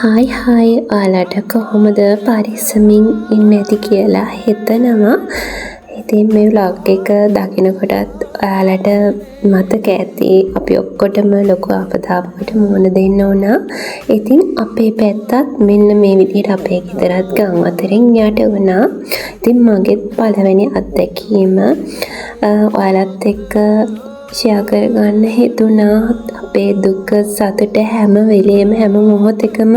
Hi ඔයාලට කොහොමද පරිස්සමින් ඉන්න ඇති කියලා හිතනවා. ඉතින් මේ vlog එක දකිනකොටත් ඔයාලට මතක ඇති අපි ඔක්කොටම ලොකු අපදාපකට මුහුණ දෙන්න වුණා. ඉතින් අපේ පැත්තත් මෙන්න මේ විදිහට අපේ ගෙදරත් ගම් අතරින් යට වුණා. ඉතින් මගේ පළවෙනි අත්දැකීම ඔයාලත් එක්ක ෂෙයා කරගන්න හිතුණා. අපේ දුක සතුට හැම වෙලේම හැම මොහොතකම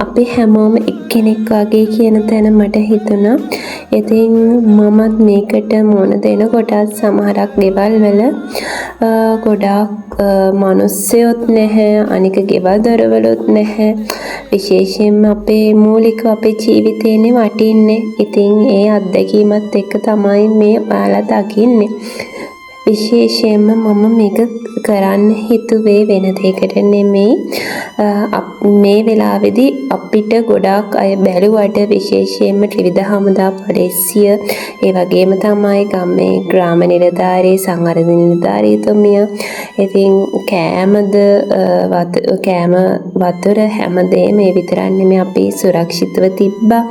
අපි හැමෝම එක්කෙනෙක් වගේ කියන තැන මට හිතුණා. ඉතින් මමත් මේකට මුහුණ දෙනකොට සමහරක් ගෙවල් වල ගොඩාක් මිනිස්සුත් නැහැ, අනික ගෙවල් දොරවලුත් නැහැ. විශේෂයෙන්ම අපේ මූලික අපේ ජීවිතේනේ වටින්නේ. ඉතින් ඒ අත්දැකීමත් එක්ක තමයි මේ ඔයාලා දකින්නේ. විශේෂයෙන්ම මම මේක කරන්න හිතුවේ වෙන දෙයකට නෙමෙයි. මේ වෙලාවේදී අපිට ගොඩාක් අය බැලුවට විශේෂයෙන්ම ත්‍රිවිධ හමුදා පොලිසිය, ඒ වගේම තමයි ගමේ ග්‍රාම නිලධාරී, සංවර්ධන නිලධාරීතුමිය, ඉතින් කෑම වතුර හැමදේම මේ විතරක් නෙමෙයි අපි සුරක්ෂිතව තිබ්බා.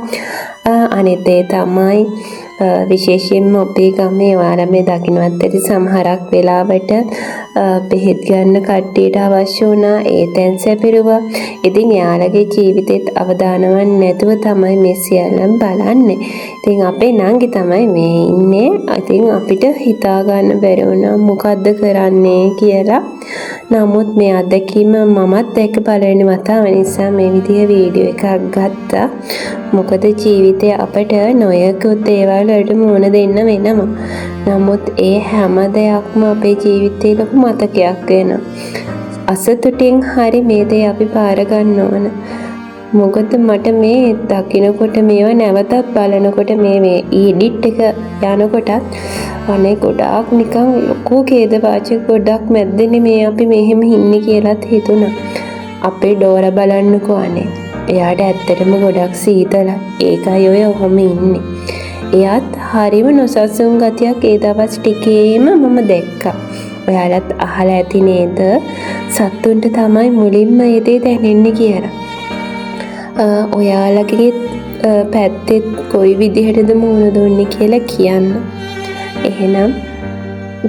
අනිත් ඒ තමයි විශේෂයෙන්ම අපේ ගමේ ඔයාලා මේ දකින්නවත් ඇති සමහරක් වෙලාවට බෙහෙත් ගන්න කට්ටියට අවශ්‍ය වුණා. ඒ තැන් සැපිරුවා. ඉතින් එයාලගේ ජීවිතේත් අවදානවක් නැතුව තමයි මේ සියල්ලම බලන්නේ. ඉතින් අපේ නංගි තමයි මේ ඉන්නේ. ඉතින් අපිට හිතා ගන්න බැරි වුණා මොකද්ද කරන්නේ කියලා. නමුත් මේ අත්දැකීම මමත් එක්ක පළවෙනි වතාව නිසා මේ විදිහේ වීඩියෝ එකක් ගත්තා. මොකද ජීවිතේ අපට නොයෙකුත් දේවල් වලට මුහුණ දෙන්න වෙනවා. නමුත් ඒ හැම දෙයක්ම අපේ ජීවිතේ ලොකු මතකයක් වෙනවා. අසතුටින් හරි මේ දේ අපි පාර ගන්න ඕන. මොකද මට මේ දකින්නකොට මේවා නැවතත් බලනකොට මේ එඩිට් එක යනකොටත් අනේ ගොඩාක් නිකන් ලොකු ඛේදවාචක ගොඩක් මැද්දනේ මේ අපි මෙහෙම ඉන්නේ කියලාත් හිතුණා. අපේ ඩෝර බලන්නකෝ අනේ. එයාට ඇත්තටම ගොඩක් සීතලයි. ඒකයි ඔය ඔහොම ඉන්නේ. එයාත් හරිම නොසන්සුන් ගතියක් ඒ දවස් ටිකේම මම දැක්කා. ඔයාලත් අහලා ඇති නේද? සත්තුන්ට තමයි මුලින්ම ඒ දේ දැනෙන්නේ කියලා. ඔයාලගේ පැත්තේ කොයි විදිහටද මුහුණ දුන්නේ කියලා කියන්න. එහෙනම්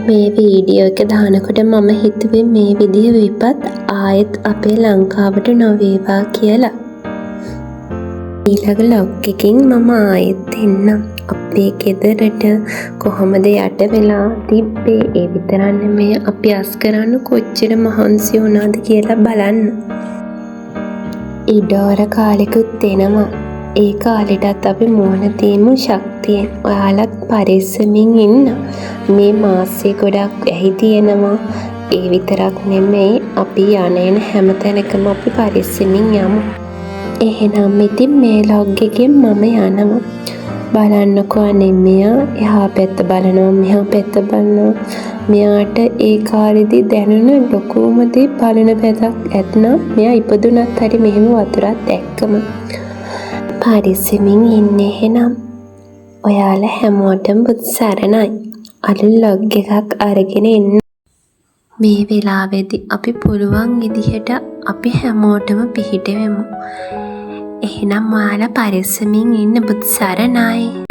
මේ වීඩියෝ එක දානකොට මම හිතුවේ මේ විදිහ විපත් ආයෙත් අපේ ලංකාවට නොවේවා කියලා. ඊළඟ ලොග් එකකින් මම ආයෙත් එන්නම්. අපේ ගෙදරට කොහොමද යට වෙලා තිබ්බේ, ඒ විතරක් නෙමෙයි අපි අස් කරන්න කොච්චර මහන්සි වුණාද කියලා බලන්න. ඊඩෝර කාලෙකුත් එනවා. ඒ කාලෙටත් අපි මුහුණ දීමු ශක්තියෙන්. ඔයාලත් පරිස්සමින් ඉන්න. මේ මාසේ ගොඩක් ඇහි තියෙනවා. ඒ විතරක් නෙමෙයි අපි යන හැම තැනකම අපි පරිස්සමින් යමු. එහෙනම් ඉතින් මේ ලොග් එකෙන් මම යනවා. බලන්නකෝ අනේ මෙයා එහා පැත්ත බලනවා, මෙහා පැත්ත බලනවා. මෙයාට ඒ කාලෙදි දැනුණ ලොකුම දේ බලන පැත්තක් ඇත්නම් මෙයා ඉපදුනත් හරි මෙහෙම වතුරක් දැක්කම පරිස්සමින් ඉන්නේ. එහෙනම් ඔයාලා හැමෝටම බුදු සරණයි. අලුත් ලොග් එකක් අරගෙන එන්න. මේ වෙලාවේදී අපි පුළුවන් විදිහට අපි හැමෝටම පිහිට වෙමු. එහෙනම් ඔයාලා පරිස්සමින් ඉන්න. බුදු සරණයි.